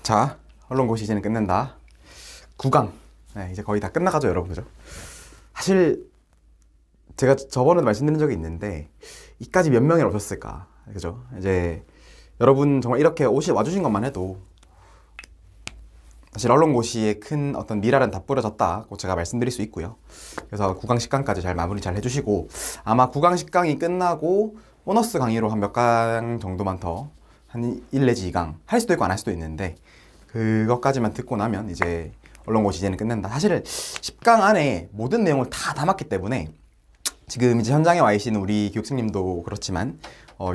자, 언론고시 이제는 끝낸다. 9강. 네, 이제 거의 다 끝나가죠, 여러분. 그죠? 사실 제가 저번에도 말씀드린 적이 있는데 이까지 몇 명이 오셨을까? 그죠? 이제 여러분 정말 이렇게 와주신 것만 해도 사실 언론고시에 큰 어떤 미랄은 다 뿌려졌다고 제가 말씀드릴 수 있고요. 그래서 9강 10강까지 잘 마무리 잘 해주시고, 아마 9강 10강이 끝나고 보너스 강의로 한 몇 강 정도만 더, 한 1 내지 2강 할 수도 있고 안 할 수도 있는데, 그것까지만 듣고 나면 이제 언론고시 이제는 끝낸다. 사실 10강 안에 모든 내용을 다 담았기 때문에 지금 이제 현장에 와 계시는 우리 교육생님도 그렇지만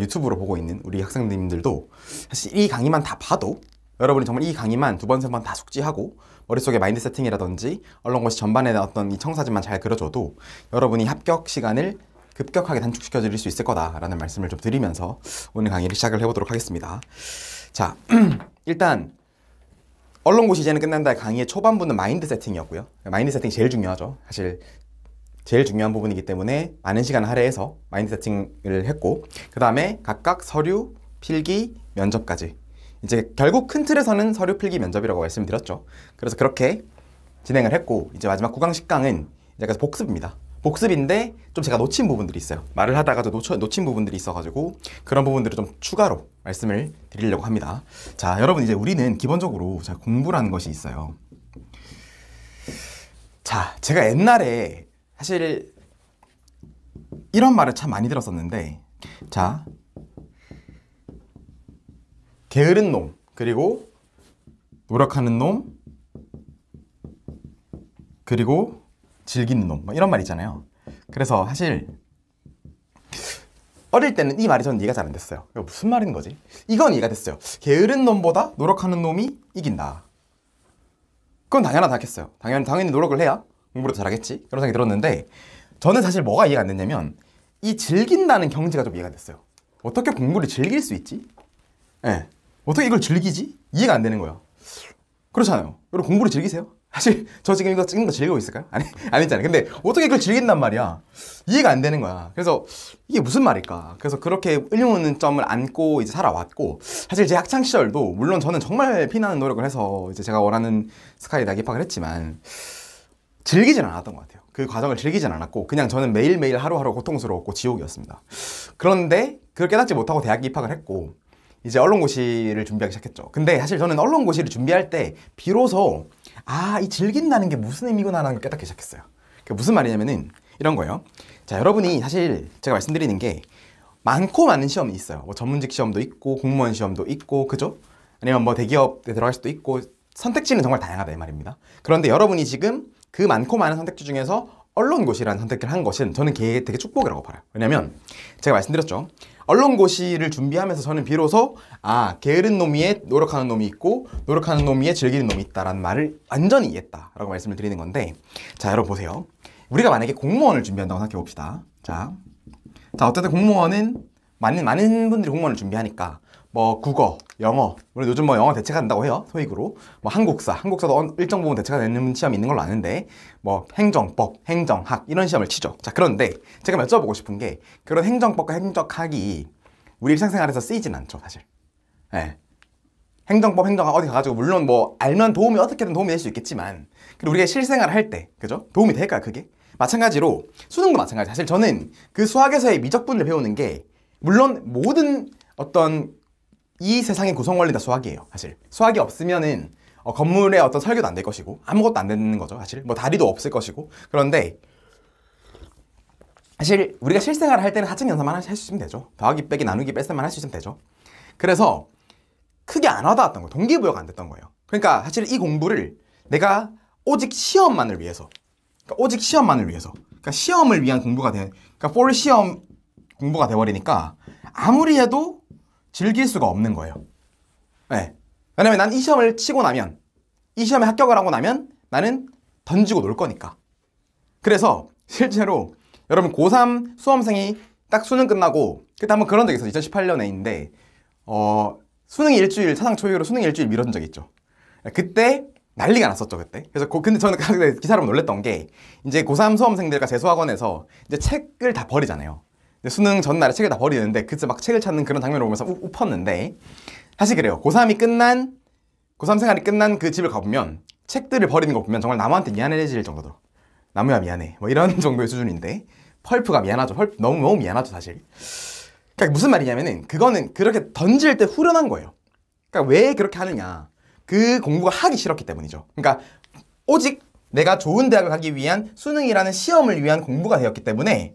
유튜브로 보고 있는 우리 학생님들도 사실 이 강의만 다 봐도, 여러분이 정말 이 강의만 두 번, 세 번 다 숙지하고 머릿속에 마인드 세팅이라든지 언론고시 전반에 어떤 이 청사진만 잘 그려줘도 여러분이 합격 시간을 급격하게 단축시켜 드릴 수 있을 거다라는 말씀을 좀 드리면서 오늘 강의를 시작을 해보도록 하겠습니다. 자, 일단 언론고시 이제는 끝난다의 강의의 초반부는 마인드 세팅이었고요. 마인드 세팅이 제일 중요하죠. 사실 제일 중요한 부분이기 때문에 많은 시간을 할애해서 마인드 세팅을 했고, 그 다음에 각각 서류, 필기, 면접까지, 이제 결국 큰 틀에서는 서류, 필기, 면접이라고 말씀드렸죠. 그래서 그렇게 진행을 했고, 이제 마지막 9강 10강은 이제 그래서 복습입니다. 복습인데 좀 제가 놓친 부분들이 있어요. 말을 하다가도 놓친 부분들이 있어가지고 그런 부분들을 좀 추가로 말씀을 드리려고 합니다. 자, 여러분, 이제 우리는 기본적으로 자, 공부라는 것이 있어요. 자, 제가 옛날에 사실 이런 말을 참 많이 들었었는데, 자, 게으른 놈, 그리고 노력하는 놈, 그리고 즐기는 놈, 뭐 이런 말 있잖아요. 그래서 사실 어릴 때는 이 말이 저는 이해가 잘 안 됐어요. 이거 무슨 말인 거지? 이건 이해가 됐어요. 게으른 놈보다 노력하는 놈이 이긴다. 그건 당연하다 했어요. 당연히 노력을 해야 공부를 잘하겠지, 그런 생각이 들었는데, 저는 사실 뭐가 이해가 안 됐냐면 이 즐긴다는 경지가 좀 이해가 됐어요. 어떻게 공부를 즐길 수 있지? 예. 어떻게 이걸 즐기지? 이해가 안 되는 거예요. 그렇잖아요. 여러분, 공부를 즐기세요? 사실 저 지금 이거 찍는 거 즐기고 있을까요? 아니잖아요. 근데 어떻게 이걸 즐긴단 말이야? 이해가 안 되는 거야. 그래서 이게 무슨 말일까? 그래서 그렇게 의문점을 안고 이제 살아왔고, 사실 제 학창 시절도 물론 저는 정말 피나는 노력을 해서 이제 제가 원하는 스카이대학에 입학을 했지만 즐기진 않았던 것 같아요. 그 과정을 즐기진 않았고 그냥 저는 매일매일 하루하루 고통스러웠고 지옥이었습니다. 그런데 그걸 깨닫지 못하고 대학에 입학을 했고 이제 언론고시를 준비하기 시작했죠. 근데 사실 저는 언론고시를 준비할 때 비로소 이 즐긴다는 게 무슨 의미구나라는 걸 깨닫기 시작했어요. 그게 무슨 말이냐면은 이런 거예요. 자, 여러분이 사실 제가 말씀드리는 게 많고 많은 시험이 있어요. 뭐 전문직 시험도 있고 공무원 시험도 있고, 그죠? 아니면 뭐 대기업에 들어갈 수도 있고, 선택지는 정말 다양하다 이 말입니다. 그런데 여러분이 지금 그 많고 많은 선택지 중에서 언론고시라는 선택을 한 것은 저는 되게 축복이라고 봐요. 왜냐면 제가 말씀드렸죠. 언론고시를 준비하면서 저는 비로소 게으른 놈 위에 노력하는 놈이 있고 노력하는 놈 위에 즐기는 놈이 있다라는 말을 완전히 이해했다라고 말씀을 드리는 건데, 자, 여러분 보세요. 우리가 만약에 공무원을 준비한다고 생각해 봅시다. 자, 어쨌든 공무원은 많은 분들이 공무원을 준비하니까 뭐 국어, 영어, 물론 요즘 뭐 영어 대체가 된다고 해요. 토익으로. 뭐 한국사도 일정 부분 대체가 되는 시험이 있는 걸로 아는데, 뭐 행정법, 행정학 이런 시험을 치죠. 자, 그런데 제가 여쭤보고 싶은 게, 그런 행정법과 행정학이 우리 일상생활에서 쓰이진 않죠, 사실. 예. 행정법, 행정학 어디 가가지고 물론 뭐 알면 어떻게든 도움이 될 수 있겠지만, 그리고 우리가 실생활을 할 때, 그죠? 도움이 될까요, 그게? 마찬가지로 수능도 마찬가지. 사실 저는 그 수학에서의 미적분을 배우는 게, 물론 모든 어떤 이 세상의 구성 원리 다 수학이에요. 사실 수학이 없으면은 건물의 어떤 설계도 안 될 것이고 아무것도 안 되는 거죠. 사실 뭐 다리도 없을 것이고. 그런데 사실 우리가 실생활을 할 때는 하층 연산만 할 수 있으면 되죠. 더하기 빼기 나누기 뺄셈만 할 수 있으면 되죠. 그래서 크게 안 와닿았던 거예요. 동기부여가 안 됐던 거예요. 그러니까 사실 이 공부를 내가 오직 시험만을 위해서, 그러니까 시험을 위한 공부가 그러니까 for 시험 공부가 돼버리니까 아무리 해도 즐길 수가 없는 거예요. 네. 왜냐면 난 이 시험을 치고 나면, 이 시험에 합격을 하고 나면 나는 던지고 놀 거니까. 그래서 실제로 여러분 고3 수험생이 딱 수능 끝나고, 그때 한번 그런 적이 있어요. 2018년에인데 수능 일주일, 차상 초유로 수능 일주일 미뤄진 적이 있죠. 그때 난리가 났었죠, 그때. 그래서 근데 저는 그 기사로 놀랬던 게, 이제 고3 수험생들과 재수학원에서 이제 책을 다 버리잖아요. 수능 전날에 책을 다 버리는데 그때 막 책을 찾는 그런 장면을 보면서 웃었는데, 사실 그래요. 고3이 끝난 고3 생활이 끝난 그 집을 가보면 책들을 버리는 거 보면 정말 나무한테 미안해질 정도로 나무야 미안해 뭐 이런 정도의 수준인데 펄프가 미안하죠. 펄프 너무 미안하죠 사실. 그러니까 무슨 말이냐면은 그거는 그렇게 던질 때 후련한 거예요. 그러니까 왜 그렇게 하느냐, 그 공부가 하기 싫었기 때문이죠. 그러니까 오직 내가 좋은 대학을 가기 위한 수능이라는 시험을 위한 공부가 되었기 때문에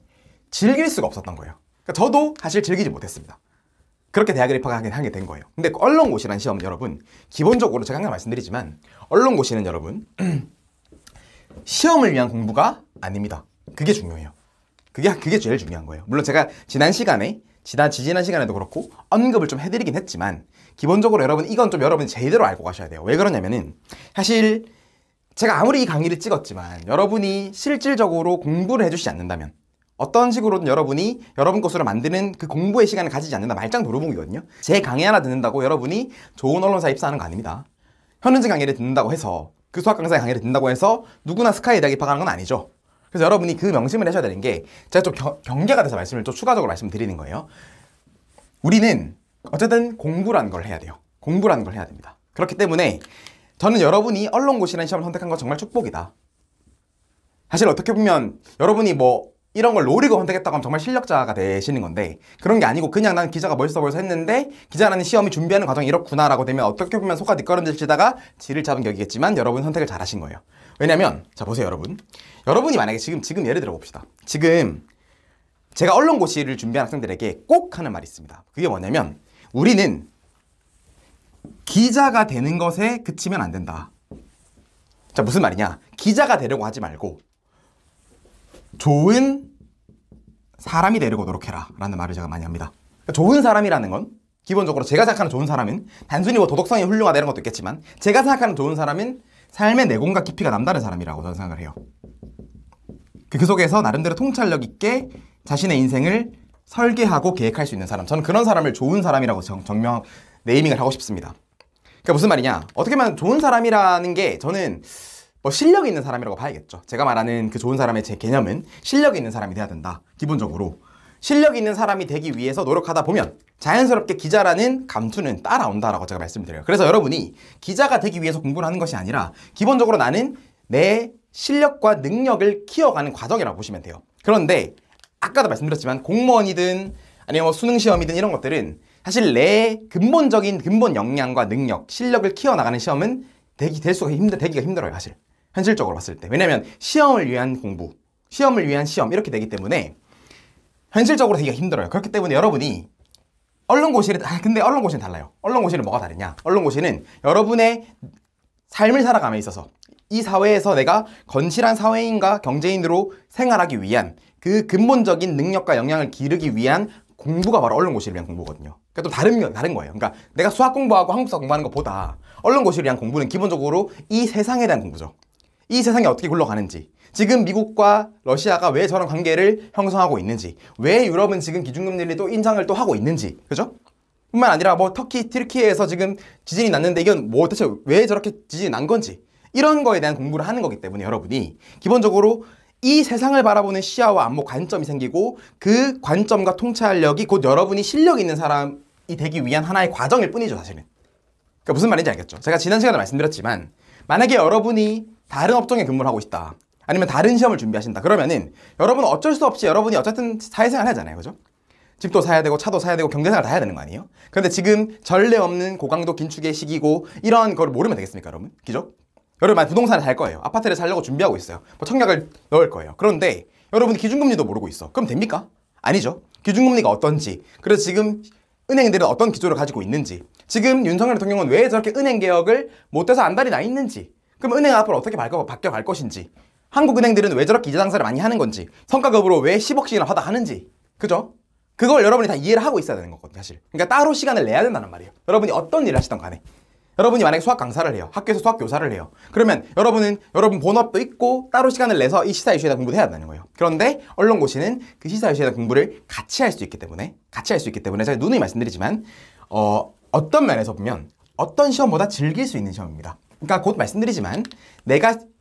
즐길 수가 없었던 거예요. 그러니까 저도 사실 즐기지 못했습니다. 그렇게 대학을 입학하게 된 거예요. 근데 언론고시라는 시험은 여러분 기본적으로 제가 항상 말씀드리지만 언론고시는 여러분 시험을 위한 공부가 아닙니다. 그게 중요해요. 그게 제일 중요한 거예요. 물론 제가 지난 시간에도 그렇고 언급을 좀 해드리긴 했지만 기본적으로 여러분 이건 좀 여러분이 제대로 알고 가셔야 돼요. 왜 그러냐면은 사실 제가 아무리 이 강의를 찍었지만 여러분이 실질적으로 공부를 해주시지 않는다면 어떤 식으로든 여러분이 여러분 것으로 만드는 그 공부의 시간을 가지지 않는다 말짱 도루묵이거든요. 제 강의 하나 듣는다고 여러분이 좋은 언론사 입사하는 거 아닙니다. 현은지 강의를 듣는다고 해서 그 수학 강사의 강의를 듣는다고 해서 누구나 스카이 대학 입학하는 건 아니죠. 그래서 여러분이 그 명심을 하셔야 되는 게 제가 좀 경계가 돼서 말씀을 좀 추가적으로 말씀드리는 거예요. 우리는 어쨌든 공부라는 걸 해야 돼요. 공부라는 걸 해야 됩니다. 그렇기 때문에 저는 여러분이 언론고시라는 시험을 선택한 건 정말 축복이다. 사실 어떻게 보면 여러분이 뭐 이런 걸 노리고 선택했다고 하면 정말 실력자가 되시는 건데 그런 게 아니고 그냥 난 기자가 멋있어 보여서 했는데 기자라는 시험이 준비하는 과정이 이렇구나 라고 되면 어떻게 보면 속아 뒷걸음질치다가 지를 잡은 격이겠지만 여러분 선택을 잘 하신 거예요. 왜냐면 자 보세요 여러분이 만약에 지금 예를 들어 봅시다. 지금 제가 언론고시를 준비한 학생들에게 꼭 하는 말이 있습니다. 그게 뭐냐면 우리는 기자가 되는 것에 그치면 안 된다. 자 무슨 말이냐, 기자가 되려고 하지 말고 좋은 사람이 되려고 노력해라 라는 말을 제가 많이 합니다. 그러니까 좋은 사람이라는 건 기본적으로 제가 생각하는 좋은 사람은 단순히 뭐 도덕성이 훌륭하다 이런 것도 있겠지만 제가 생각하는 좋은 사람은 삶의 내공과 깊이가 남다른 사람이라고 저는 생각을 해요. 그 속에서 나름대로 통찰력 있게 자신의 인생을 설계하고 계획할 수 있는 사람, 저는 그런 사람을 좋은 사람이라고 정명 네이밍을 하고 싶습니다. 그러니까 무슨 말이냐, 어떻게 보면 좋은 사람이라는 게 저는 뭐 실력이 있는 사람이라고 봐야겠죠. 제가 말하는 그 좋은 사람의 제 개념은 실력이 있는 사람이 돼야 된다. 기본적으로 실력이 있는 사람이 되기 위해서 노력하다 보면 자연스럽게 기자라는 감투는 따라온다라고 제가 말씀드려요. 그래서 여러분이 기자가 되기 위해서 공부를 하는 것이 아니라 기본적으로 나는 내 실력과 능력을 키워가는 과정이라고 보시면 돼요. 그런데 아까도 말씀드렸지만 공무원이든 아니면 뭐 수능 시험이든 이런 것들은 사실 내 근본 역량과 능력, 실력을 키워나가는 시험은 되기가 힘들어요, 사실. 현실적으로 봤을 때. 왜냐면 시험을 위한 공부, 시험을 위한 시험 이렇게 되기 때문에 현실적으로 되기가 힘들어요. 그렇기 때문에 여러분이 근데 언론고시는 달라요. 언론고시는 뭐가 다르냐? 언론고시는 여러분의 삶을 살아감에 있어서 이 사회에서 내가 건실한 사회인과 경제인으로 생활하기 위한 그 근본적인 능력과 역량을 기르기 위한 공부가 바로 언론고시를 위한 공부거든요. 그러니까 또 다른 거예요. 그러니까 내가 수학 공부하고 한국사 공부하는 것보다 언론고시를 위한 공부는 기본적으로 이 세상에 대한 공부죠. 이 세상이 어떻게 굴러가는지, 지금 미국과 러시아가 왜 저런 관계를 형성하고 있는지, 왜 유럽은 지금 기준금리를 또 인상을 또 하고 있는지, 그죠? 뿐만 아니라 뭐 튀르키예에서 지금 지진이 났는데 이건 뭐 대체 왜 저렇게 지진이 난 건지 이런 거에 대한 공부를 하는 거기 때문에 여러분이 기본적으로 이 세상을 바라보는 시야와 안목 관점이 생기고 그 관점과 통찰력이 곧 여러분이 실력 있는 사람이 되기 위한 하나의 과정일 뿐이죠, 사실은. 그러니까 무슨 말인지 알겠죠? 제가 지난 시간에 말씀드렸지만 만약에 여러분이 다른 업종에 근무를 하고 있다, 아니면 다른 시험을 준비하신다, 그러면은 여러분은 어쩔 수 없이 여러분이 어쨌든 사회생활 하잖아요, 그죠? 집도 사야 되고 차도 사야 되고 경제생활 다 해야 되는 거 아니에요? 그런데 지금 전례 없는 고강도 긴축의 시기고 이러한 걸 모르면 되겠습니까, 여러분? 그죠? 여러분 만약 부동산을 살 거예요. 아파트를 살려고 준비하고 있어요. 뭐 청약을 넣을 거예요. 그런데 여러분이 기준금리도 모르고 있어. 그럼 됩니까? 아니죠. 기준금리가 어떤지, 그래서 지금 은행들은 어떤 기조를 가지고 있는지, 지금 윤석열 대통령은 왜 저렇게 은행 개혁을 못해서 안달이 나 있는지, 그럼 은행 앞으로 어떻게 바뀌어갈 것인지, 한국 은행들은 왜 저렇게 이자 장사를 많이 하는 건지, 성과급으로 왜 10억씩이나 받아 하는지, 그죠? 그걸 여러분이 다 이해를 하고 있어야 되는 거거든요, 사실. 그러니까 따로 시간을 내야 된다는 말이에요. 여러분이 어떤 일을 하시던 간에. 여러분이 만약에 수학 강사를 해요. 학교에서 수학 교사를 해요. 그러면 여러분은 여러분 본업도 있고 따로 시간을 내서 이 시사 이슈에 대한 공부도 해야 된다는 거예요. 그런데 언론고시는 그 시사 이슈에 대한 공부를 같이 할 수 있기 때문에 제가 누누이 말씀드리지만 어떤 면에서 보면 어떤 시험보다 즐길 수 있는 시험입니다. 그러니까 곧 말씀드리지만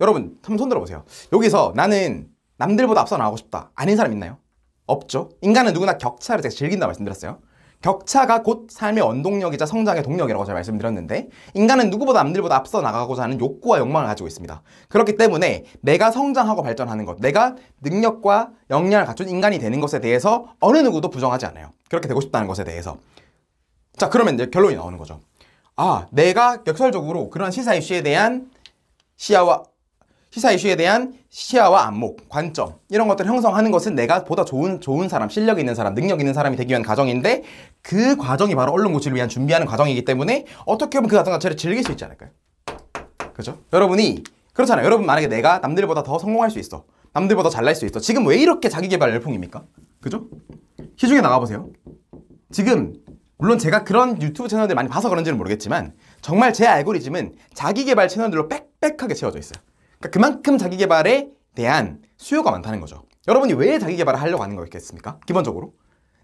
여러분 한번 손 들어보세요. 여기서 나는 남들보다 앞서 나가고 싶다, 아닌 사람 있나요? 없죠. 인간은 누구나 격차를 제가 즐긴다고 말씀드렸어요. 격차가 곧 삶의 원동력이자 성장의 동력이라고 제가 말씀드렸는데 인간은 누구보다 남들보다 앞서 나가고자 하는 욕구와 욕망을 가지고 있습니다. 그렇기 때문에 내가 성장하고 발전하는 것, 내가 능력과 역량을 갖춘 인간이 되는 것에 대해서 어느 누구도 부정하지 않아요. 그렇게 되고 싶다는 것에 대해서. 자, 그러면 이제 결론이 나오는 거죠. 아, 내가 역설적으로 그런 시사 이슈에 대한 시야와 안목, 관점 이런 것들을 형성하는 것은 내가 보다 좋은 사람, 실력 있는 사람, 능력 있는 사람이 되기 위한 과정인데 그 과정이 바로 언론 고시를 위한 준비하는 과정이기 때문에 어떻게 보면 그 과정 자체를 즐길 수 있지 않을까요? 그죠? 여러분이 그렇잖아요. 여러분 만약에 내가 남들보다 더 성공할 수 있어, 남들보다 잘날 수 있어. 지금 왜 이렇게 자기계발 열풍입니까? 그죠? 시중에 나가보세요. 지금 물론 제가 그런 유튜브 채널들 많이 봐서 그런지는 모르겠지만 정말 제 알고리즘은 자기계발 채널들로 빽빽하게 채워져 있어요. 그러니까 그만큼 자기계발에 대한 수요가 많다는 거죠. 여러분이 왜 자기계발을 하려고 하는 거겠습니까? 기본적으로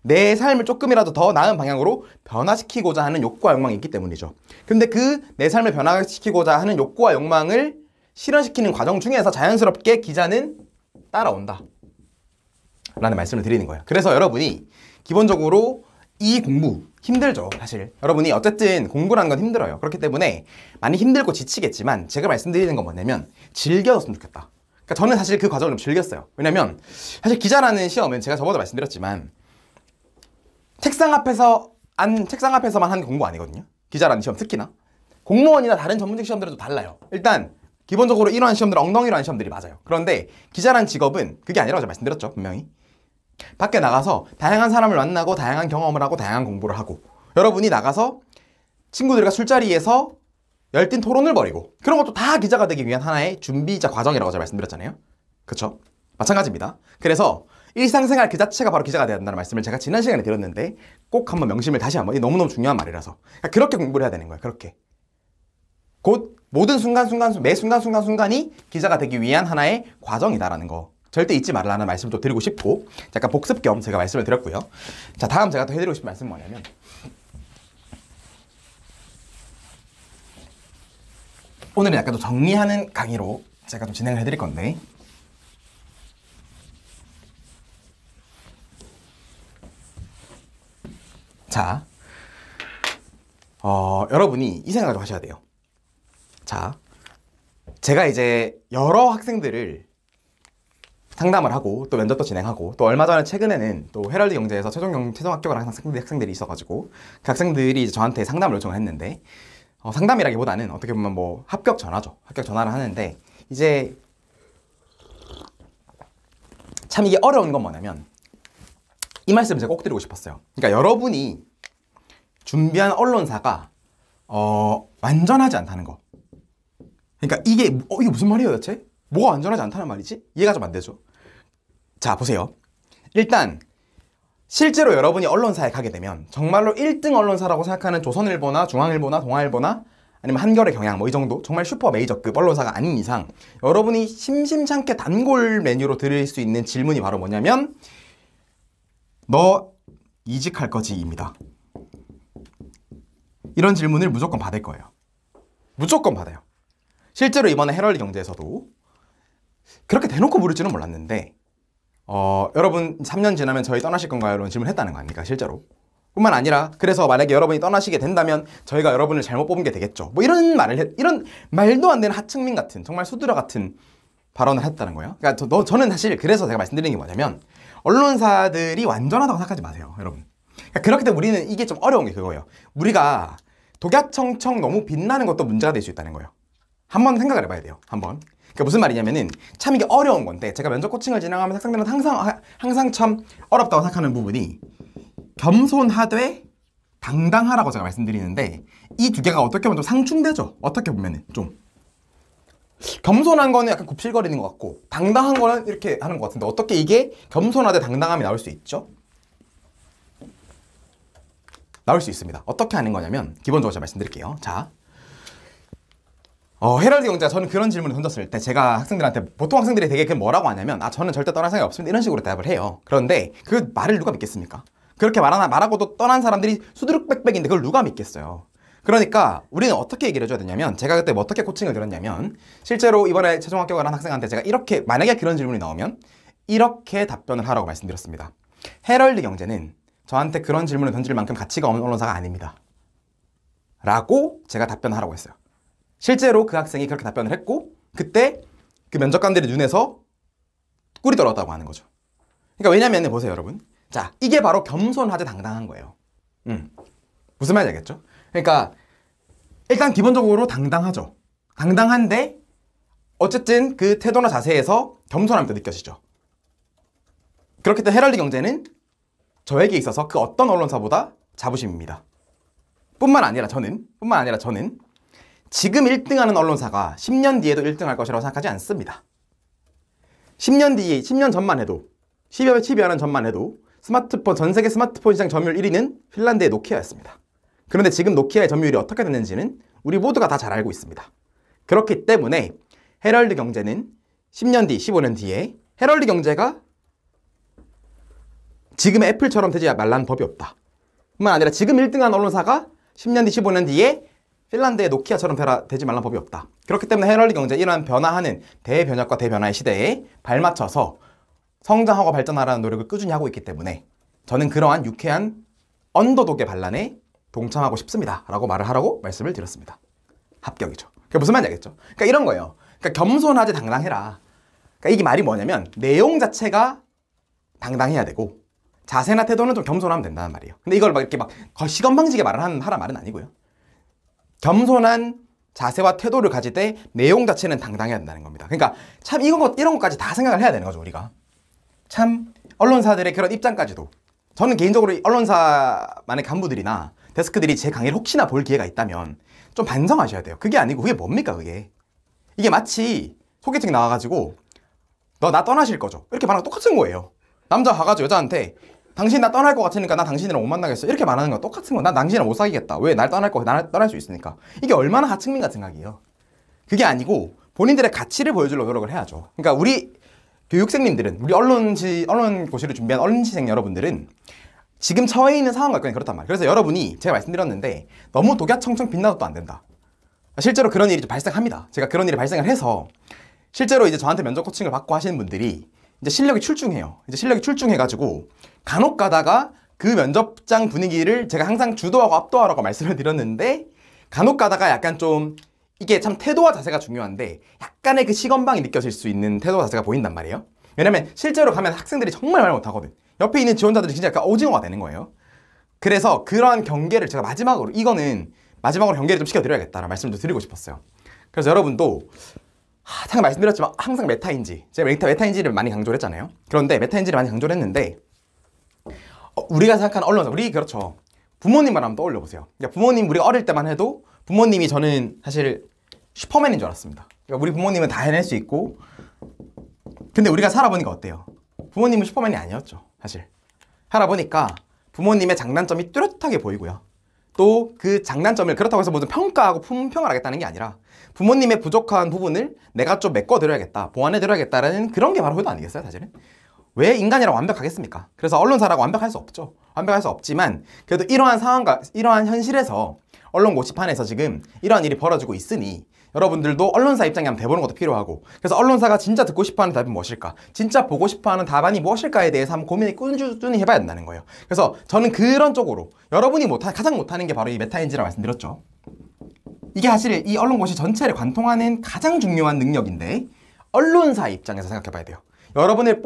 내 삶을 조금이라도 더 나은 방향으로 변화시키고자 하는 욕구와 욕망이 있기 때문이죠. 근데 그 내 삶을 변화시키고자 하는 욕구와 욕망을 실현시키는 과정 중에서 자연스럽게 기자는 따라온다 라는 말씀을 드리는 거예요. 그래서 여러분이 기본적으로 이 공부 힘들죠. 사실 여러분이 어쨌든 공부라는 건 힘들어요. 그렇기 때문에 많이 힘들고 지치겠지만 제가 말씀드리는 건 뭐냐면 즐겼으면 좋겠다. 그러니까 저는 사실 그 과정을 좀 즐겼어요. 왜냐면 사실 기자라는 시험은 제가 저번에 말씀드렸지만 책상 앞에서만 하는 공부 아니거든요. 기자라는 시험 특히나 공무원이나 다른 전문직 시험들은 좀 달라요. 일단 기본적으로 이러한 시험들은 엉덩이로 하는 시험들이 맞아요. 그런데 기자라는 직업은 그게 아니라고 제가 말씀드렸죠. 분명히 밖에 나가서 다양한 사람을 만나고 다양한 경험을 하고 다양한 공부를 하고 여러분이 나가서 친구들과 술자리에서 열띤 토론을 벌이고 그런 것도 다 기자가 되기 위한 하나의 준비자 과정이라고 제가 말씀드렸잖아요. 그쵸? 마찬가지입니다. 그래서 일상생활 그 자체가 바로 기자가 돼야 된다는 말씀을 제가 지난 시간에 드렸는데 꼭 한번 명심을 다시 한번, 너무너무 중요한 말이라서 그러니까 그렇게 공부를 해야 되는 거예요. 그렇게 곧 모든 매 순간순간이 기자가 되기 위한 하나의 과정이다라는 거 절대 잊지 말라는 말씀을 또 드리고 싶고 약간 복습 겸 제가 말씀을 드렸고요. 자, 다음 제가 또 해드리고 싶은 말씀은 뭐냐면 오늘은 약간 또 정리하는 강의로 제가 좀 진행을 해드릴 건데 자, 여러분이 이 생각을 좀 하셔야 돼요. 자, 제가 이제 여러 학생들을 상담을 하고 또 면접도 진행하고 또 얼마 전에 최근에는 또 헤럴드 경제에서 최종 합격을 한 학생들이 있어가지고 그 학생들이 이제 저한테 상담을 요청을 했는데 상담이라기보다는 어떻게 보면 뭐 합격 전화죠. 합격 전화를 하는데 이제 참 이게 어려운 건 뭐냐면 이 말씀을 제가 꼭 드리고 싶었어요. 그러니까 여러분이 준비한 언론사가 완전하지 않다는 거. 그러니까 이게 무슨 말이에요 대체? 뭐가 완전하지 않다는 말이지? 이해가 좀 안 되죠. 자, 보세요. 일단 실제로 여러분이 언론사에 가게 되면 정말로 1등 언론사라고 생각하는 조선일보나 중앙일보나 동아일보나 아니면 한겨레 경향 뭐 이 정도 정말 슈퍼 메이저급 언론사가 아닌 이상 여러분이 심심찮게 단골 메뉴로 들을 수 있는 질문이 바로 뭐냐면 너 이직할 거지입니다. 이런 질문을 무조건 받을 거예요. 무조건 받아요. 실제로 이번에 헤럴드 경제에서도 그렇게 대놓고 물을 줄은 몰랐는데 여러분 3년 지나면 저희 떠나실 건가요? 이런 질문을 했다는 거 아닙니까? 실제로. 뿐만 아니라 그래서 만약에 여러분이 떠나시게 된다면 저희가 여러분을 잘못 뽑은 게 되겠죠. 뭐 이런 말도 안 되는 하층민 같은 정말 수두려 같은 발언을 했다는 거예요. 그러니까 저는 사실 그래서 제가 말씀드리는 게 뭐냐면 언론사들이 완전하다고 생각하지 마세요, 여러분. 그러니까 그렇기 때문에 우리는 이게 좀 어려운 게 그거예요. 우리가 독야청청 너무 빛나는 것도 문제가 될 수 있다는 거예요. 한번 생각을 해봐야 돼요. 한번. 그러니까 무슨 말이냐면은 참 이게 어려운 건데 제가 면접 코칭을 진행하면서 학생들은 항상 참 어렵다고 생각하는 부분이 겸손하되 당당하라고 제가 말씀드리는데 이 두 개가 어떻게 보면 좀 상충되죠. 어떻게 보면은 좀 겸손한 거는 약간 굽실거리는 것 같고 당당한 거는 이렇게 하는 것 같은데 어떻게 이게 겸손하되 당당함이 나올 수 있죠? 나올 수 있습니다. 어떻게 하는 거냐면 기본적으로 제가 말씀드릴게요. 자, 헤럴드 경제가 저는 그런 질문을 던졌을 때 제가 학생들한테 보통 학생들이 되게 뭐라고 하냐면 저는 절대 떠날 생각이 없습니다. 이런 식으로 대답을 해요. 그런데 그 말을 누가 믿겠습니까? 그렇게 말하고도 떠난 사람들이 수두룩빽빽인데 그걸 누가 믿겠어요? 그러니까 우리는 어떻게 얘기를 해줘야 되냐면 제가 그때 뭐 어떻게 코칭을 들었냐면 실제로 이번에 최종 합격을 한 학생한테 제가 이렇게 만약에 그런 질문이 나오면 이렇게 답변을 하라고 말씀드렸습니다. 헤럴드 경제는 저한테 그런 질문을 던질 만큼 가치가 없는 언론사가 아닙니다. 라고 제가 답변하라고 했어요. 실제로 그 학생이 그렇게 답변을 했고 그때 그 면접관들의 눈에서 꿀이 떨어졌다고 하는 거죠. 그러니까 왜냐면 보세요 여러분. 자, 이게 바로 겸손하되 당당한 거예요. 무슨 말인지 알겠죠? 그러니까 일단 기본적으로 당당하죠. 당당한데 어쨌든 그 태도나 자세에서 겸손함도 느껴지죠. 그렇기 때문에 헤럴드 경제는 저에게 있어서 그 어떤 언론사보다 자부심입니다. 뿐만 아니라 저는 지금 1등하는 언론사가 10년 뒤에도 1등할 것이라고 생각하지 않습니다. 10년 뒤에, 10년 전만 해도 10여 년 전만 해도 전 세계 스마트폰 시장 점유율 1위는 핀란드의 노키아였습니다. 그런데 지금 노키아의 점유율이 어떻게 됐는지는 우리 모두가 다 잘 알고 있습니다. 그렇기 때문에 헤럴드 경제는 10년 뒤, 15년 뒤에 헤럴드 경제가 지금의 애플처럼 되지 말라는 법이 없다. 뿐만 아니라 지금 1등한 언론사가 10년 뒤, 15년 뒤에 핀란드의 노키아처럼 되지 말라는 법이 없다. 그렇기 때문에 헤럴드 경제 이러한 변화하는 대변혁과 대변화의 시대에 발맞춰서 성장하고 발전하라는 노력을 꾸준히 하고 있기 때문에 저는 그러한 유쾌한 언더독의 반란에 동참하고 싶습니다. 라고 말을 하라고 말씀을 드렸습니다. 합격이죠. 그러니까 무슨 말인지 알겠죠? 그러니까 이런 거예요. 그러니까 겸손하지 당당해라. 그러니까 이게 말이 뭐냐면 내용 자체가 당당해야 되고 자세나 태도는 좀 겸손하면 된다는 말이에요. 근데 이걸 막 이렇게 막 시건방지게 하라는 말은 아니고요. 겸손한 자세와 태도를 가질 때 내용 자체는 당당해야 된다는 겁니다. 그러니까 참 이런 것까지 다 생각을 해야 되는 거죠, 우리가. 참 언론사들의 그런 입장까지도. 저는 개인적으로 언론사만의 간부들이나 데스크들이 제 강의를 혹시나 볼 기회가 있다면 좀 반성하셔야 돼요. 그게 아니고 그게 뭡니까 그게. 이게 마치 소개팅 나와가지고 너 나 떠나실 거죠? 이렇게 말하는 거 똑같은 거예요. 남자 가가지고 여자한테 당신 나 떠날 것 같으니까 나 당신이랑 못 만나겠어. 이렇게 말하는 거 똑같은 거. 난 당신이랑 못 사귀겠다. 왜? 날 떠날 수 있으니까. 이게 얼마나 하층민 같은 생각이에요. 그게 아니고 본인들의 가치를 보여주려고 노력을 해야죠. 그러니까 우리 교육생님들은, 우리 언론고시를 준비한 언론시생 여러분들은 지금 처해 있는 상황과 그냥 그렇단 말이에요. 그래서 여러분이 제가 말씀드렸는데 너무 독야청청 빛나도 또 안 된다. 실제로 그런 일이 좀 발생합니다. 제가 그런 일이 발생을 해서 실제로 이제 저한테 면접 코칭을 받고 하시는 분들이 이제 실력이 출중해요. 이제 실력이 출중해가지고 간혹 가다가 그 면접장 분위기를 제가 항상 주도하고 압도하라고 말씀을 드렸는데 간혹 가다가 약간 좀 이게 참 태도와 자세가 중요한데 약간의 그 시건방이 느껴질 수 있는 태도와 자세가 보인단 말이에요. 왜냐면 실제로 가면 학생들이 정말 말 못하거든. 옆에 있는 지원자들이 진짜 약간 오징어가 되는 거예요. 그래서 그러한 경계를 제가 마지막으로 경계를 좀 시켜드려야겠다라는 말씀을 좀 드리고 싶었어요. 그래서 여러분도 잠깐 말씀드렸지만 항상 메타인지, 제가 메타인지를 많이 강조를 했잖아요. 그런데 메타인지를 많이 강조를 했는데 우리가 생각하는 언론사, 우리 그렇죠. 부모님만 한번 떠올려 보세요. 그러니까 부모님 우리가 어릴 때만 해도 부모님이 저는 사실 슈퍼맨인 줄 알았습니다. 그러니까 우리 부모님은 다 해낼 수 있고 근데 우리가 살아보니까 어때요? 부모님은 슈퍼맨이 아니었죠. 사실 살아보니까 부모님의 장단점이 뚜렷하게 보이고요. 또 그 장단점을 그렇다고 해서 무슨 평가하고 품평을 하겠다는 게 아니라 부모님의 부족한 부분을 내가 좀 메꿔드려야겠다, 보완해드려야겠다라는 그런 게 바로 효도 아니겠어요, 사실은? 왜 인간이라고 완벽하겠습니까? 그래서 언론사라고 완벽할 수 없죠. 완벽할 수 없지만 그래도 이러한 상황과 이러한 현실에서 언론 고시판에서 지금 이러한 일이 벌어지고 있으니 여러분들도 언론사 입장에 한번 돼보는 것도 필요하고 그래서 언론사가 진짜 듣고 싶어하는 답이 무엇일까? 진짜 보고 싶어하는 답안이 무엇일까에 대해서 한번 고민을 꾸준히 해봐야 된다는 거예요. 그래서 저는 그런 쪽으로 여러분이 가장 못하는 게 바로 이 메타인지라고 말씀드렸죠. 이게 사실 이 언론고시 전체를 관통하는 가장 중요한 능력인데 언론사 입장에서 생각해봐야 돼요. 여러분을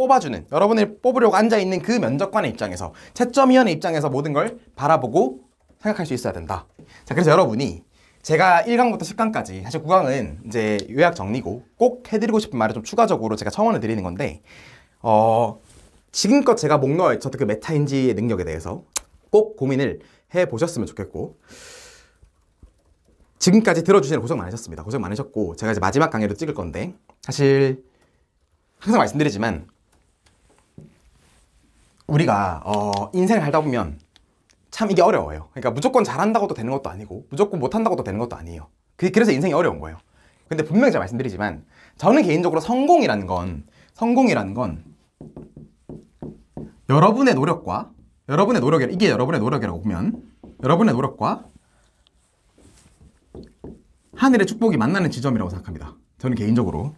뽑으려고 앉아있는 그 면접관의 입장에서 채점위원회 입장에서 모든 걸 바라보고 생각할 수 있어야 된다. 자, 그래서 여러분이 제가 1강부터 10강까지 사실 9강은 이제 요약 정리고 꼭 해드리고 싶은 말을 좀 추가적으로 제가 첨언을 드리는 건데 지금껏 제가 목 놓아있었던 그 메타인지의 능력에 대해서 꼭 고민을 해보셨으면 좋겠고 지금까지 들어주시는 고생 많으셨습니다. 고생 많으셨고 제가 이제 마지막 강의로 찍을 건데 사실 항상 말씀드리지만 우리가 인생을 살다 보면 참 이게 어려워요. 그러니까 무조건 잘한다고도 되는 것도 아니고 무조건 못한다고도 되는 것도 아니에요. 그래서 인생이 어려운 거예요. 근데 분명히 제가 말씀드리지만 저는 개인적으로 성공이라는 건 여러분의 노력과 이게 여러분의 노력이라고 보면 여러분의 노력과 하늘의 축복이 만나는 지점이라고 생각합니다. 저는 개인적으로.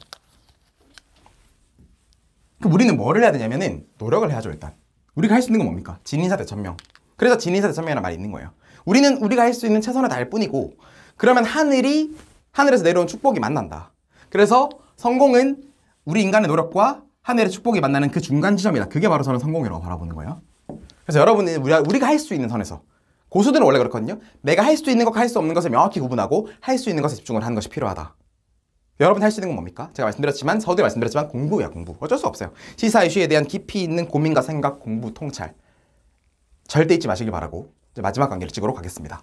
그럼 우리는 뭐를 해야 되냐면은 노력을 해야죠. 일단 우리가 할 수 있는 건 뭡니까? 진인사 대천명. 그래서 진인사 대천명이라는 말이 있는 거예요. 우리가 할 수 있는 최선을 다할 뿐이고, 그러면 하늘에서 내려온 축복이 만난다. 그래서 성공은 우리 인간의 노력과 하늘의 축복이 만나는 그 중간 지점이다. 그게 바로 저는 성공이라고 바라보는 거예요. 그래서 여러분은 우리가 할 수 있는 선에서, 고수들은 원래 그렇거든요. 내가 할 수 있는 것과 할 수 없는 것을 명확히 구분하고 할 수 있는 것에 집중을 하는 것이 필요하다. 여러분 할 수 있는 건 뭡니까? 제가 서두에 말씀드렸지만 공부야, 공부. 어쩔 수 없어요. 시사 이슈에 대한 깊이 있는 고민과 생각, 공부, 통찰. 절대 잊지 마시길 바라고 이제 마지막 강의를 찍으러 가겠습니다.